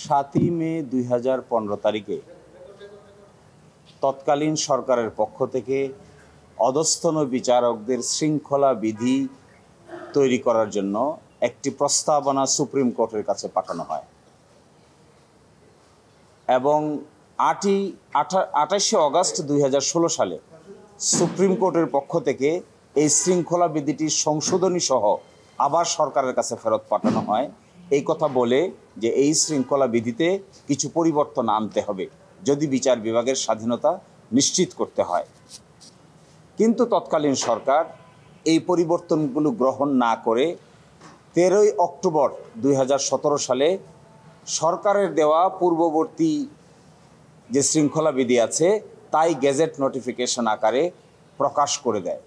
7ই মে 2015 তারিখে তৎকালীন সরকারের পক্ষ থেকে অধস্তন বিচারকদের শৃঙ্খলা বিধি তৈরি করার জন্য একটি প্রস্তাবনা সুপ্রিম কোর্টের কাছে পাঠানো হয় এবং 28শে অগস্ট 2016 সালে সুপ্রিম কোর্টের পক্ষ থেকে এই শৃঙ্খলা বিধিটির সংশোধনী সহ আবার সরকারের কাছে ফেরত পাঠানো হয় এই কথা বলে যে এই শৃঙ্খলা বিধিতে কিছু পরিবর্তন আনতে হবে যদি বিচার বিভাগের স্বাধীনতা নিশ্চিত করতে হয়। কিন্তু তৎকালীন সরকার এই পরিবর্তনগুলো গ্রহণ না করে 13ই অক্টোবর 2017 সালে সরকারের দেওয়া পূর্ববর্তী যে শৃঙ্খলা বিধি আছে তাই গেজেট নোটিফিকেশন আকারে প্রকাশ করে দেয়।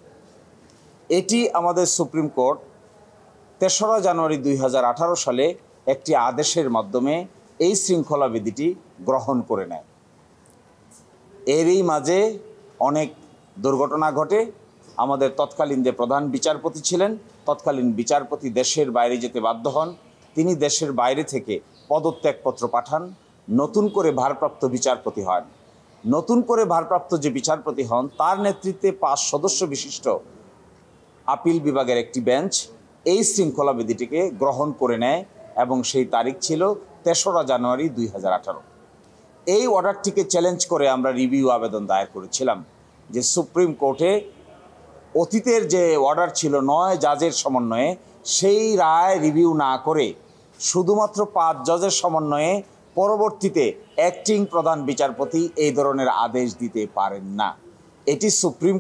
এটি আমাদের সুপ্রিম কোর্ট 3রা জানুয়ারি 2018 সালে একটি আদেশের মাধ্যমে এই শৃঙ্খলা বিধিটি গ্রহণ করে নেয়। এরই মাঝে অনেক দুর্ঘটনা ঘটে। আমাদের তৎকালীন যে প্রধান বিচারপতি ছিলেন, তৎকালীন বিচারপতি দেশের বাইরে যেতে বাধ্য হন। তিনি দেশের বাইরে থেকে পদত্যাগপত্র পাঠান, নতুন করে ভারপ্রাপ্ত বিচারপতি হন। নতুন করে ভারপ্রাপ্ত যে বিচারপতি হন তার নেতৃত্বে 5 সদস্য বিশিষ্ট আপিল বিভাগের একটি বেঞ্চ এই শৃঙ্খলা বিধিটিকে গ্রহণ করে নেয় এবং সেই তারিখ ছিল 3রা জানুয়ারি 2018। এই অর্ডারটিকে চ্যালেঞ্জ করে আমরা রিভিউ আবেদন দায়ের করেছিলাম যে সুপ্রিম কোর্টে অতীতের যে অর্ডার ছিল 9 জাজের সমন্বয়ে সেই রায় রিভিউ না করে শুধুমাত্র 5 জজের সমন্বয়ে পরবর্তীতে অ্যাক্টিং প্রধান বিচারপতি এই ধরনের আদেশ দিতে পারেন না। এটি সুপ্রিম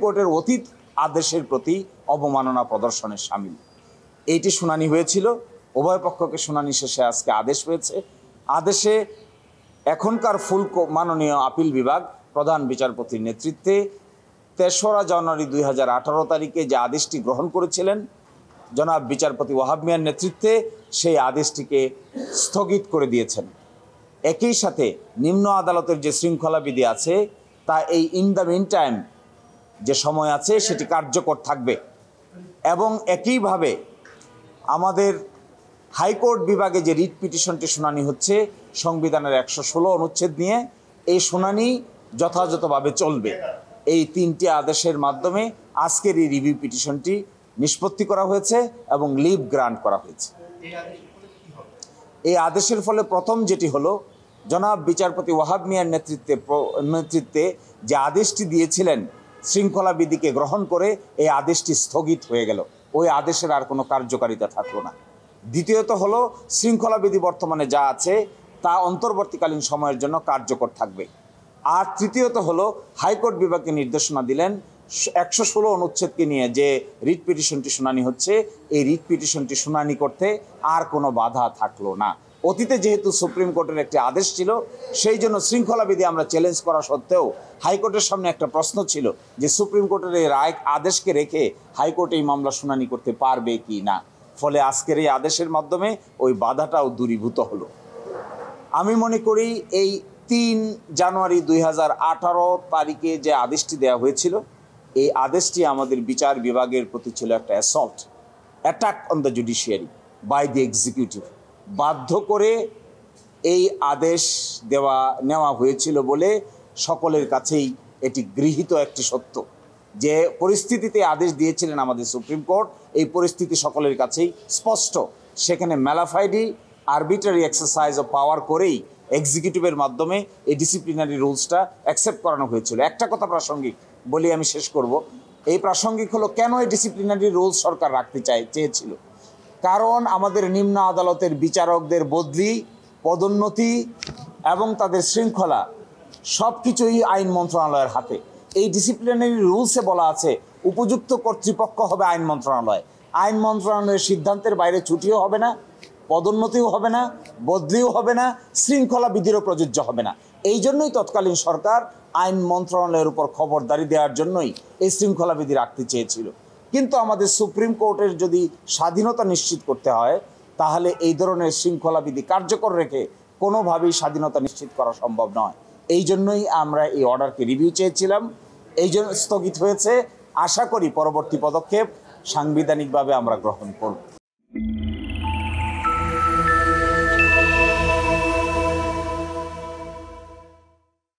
কোর্টের অতীত আদেশের প্রতি অবমাননা প্রদর্শনের শামিল। এইটি শুনানি হয়েছিল, উভয় পক্ষকে শুনানি শেষে আজকে আদেশ হয়েছে। আদেশে এখনকার মাননীয় আপিল বিভাগ প্রধান বিচারপতির নেতৃত্বে 3রা জানুয়ারি 2018 তারিখে যে আদেশটি গ্রহণ করেছিলেন জনাব বিচারপতি ওয়াহাব মিয়ার নেতৃত্বে সেই আদেশটিকে স্থগিত করে দিয়েছেন। একই সাথে নিম্ন আদালতের যে শৃঙ্খলা বিধি আছে তা এই ইন দ্য মিন টাইম যে সময় আছে সেটি কার্যকর থাকবে এবং একইভাবে আমাদের হাইকোর্ট বিভাগে যে রিট পিটিশনটি শুনানি হচ্ছে সংবিধানের 116 অনুচ্ছেদ নিয়ে, এই শুনানি যথাযথভাবে চলবে। এই 3টি আদেশের মাধ্যমে আজকের এই রিভিউ পিটিশনটি নিষ্পত্তি করা হয়েছে এবং লিভ গ্রান্ট করা হয়েছে। এই আদেশের ফলে প্রথম যেটি হলো, জনাব বিচারপতি ওয়াহাব মিয়ার নেতৃত্বে যে আদেশটি দিয়েছিলেন শৃঙ্খলা বিধিকে গ্রহণ করে, এই আদেশটি স্থগিত হয়ে গেল, ওই আদেশের আর কোনো কার্যকারিতা থাকলো না। দ্বিতীয়ত হলো শৃঙ্খলা বিধি বর্তমানে যা আছে তা অন্তর্বর্তীকালীন সময়ের জন্য কার্যকর থাকবে। আর তৃতীয়ত হলো হাইকোর্ট বিভাগকে নির্দেশনা দিলেন 116 অনুচ্ছেদকে নিয়ে যে রিট পিটিশনটি শুনানি হচ্ছে এই রিট পিটিশনটি শুনানি করতে আর কোনো বাধা থাকলো না। অতীতে যেহেতু সুপ্রিম কোর্টের একটি আদেশ ছিল সেই জন্য শৃঙ্খলা বিধি আমরা চ্যালেঞ্জ করা সত্ত্বেও হাইকোর্টের সামনে একটা প্রশ্ন ছিল যে সুপ্রিম কোর্টের এই রায় আদেশকে রেখে হাইকোর্ট এই মামলা শুনানি করতে পারবে কি না। ফলে আজকের এই আদেশের মাধ্যমে ওই বাধাটাও দূরীভূত হলো। আমি মনে করি এই 3 জানুয়ারি 2018 তারিখে যে আদেশটি দেওয়া হয়েছিল এই আদেশটি আমাদের বিচার বিভাগের প্রতি ছিল একটা attack on the judiciary by the executive. বাধ্য করে এই আদেশ নেওয়া হয়েছিল বলে সকলের কাছেই এটি গৃহীত একটি সত্য। যে পরিস্থিতিতে আদেশ দিয়েছিলেন আমাদের সুপ্রিম কোর্ট, এই পরিস্থিতি সকলের কাছেই স্পষ্ট। সেখানে ম্যালাফাইডি আরবিট্রারি এক্সারসাইজ অফ পাওয়ার করেই এক্সিকিউটিভের মাধ্যমে এই ডিসিপ্লিনারি রুলসটা অ্যাকসেপ্ট করানো হয়েছিল। একটা কথা প্রাসঙ্গিক বলি আমি শেষ করব। এই প্রাসঙ্গিক হলো কেন এই ডিসিপ্লিনারি রুলস সরকার রাখতে চেয়েছিল। কারণ আমাদের নিম্ন আদালতের বিচারকদের বদলি, পদোন্নতি এবং তাদের শৃঙ্খলা সব কিছুই আইন মন্ত্রণালয়ের হাতে। এই ডিসিপ্লিনারি রুলসে বলা আছে উপযুক্ত কর্তৃপক্ষ হবে আইন মন্ত্রণালয়। আইন মন্ত্রণালয়ের সিদ্ধান্তের বাইরে ছুটিও হবে না, পদোন্নতিও হবে না, বদলিও হবে না, শৃঙ্খলা বিধিরও প্রযোজ্য হবে না। এই জন্যই তৎকালীন সরকার আইন মন্ত্রণালয়ের উপর খবরদারি দেওয়ার জন্যই এই শৃঙ্খলা বিধি রাখতে চেয়েছিল। কিন্তু আমাদের সুপ্রিম কোর্টের যদি স্বাধীনতা নিশ্চিত করতে হয় তাহলে এই ধরনের শৃঙ্খলা বিধি কার্যকর রেখে কোনোভাবেই স্বাধীনতা নিশ্চিত করা সম্ভব নয়। এই জন্যই আমরা এই অর্ডারকে রিভিউ চেয়েছিলাম, এই জন্য স্থগিত হয়েছে। আশা করি পরবর্তী পদক্ষেপ সাংবিধানিকভাবে আমরা গ্রহণ করব।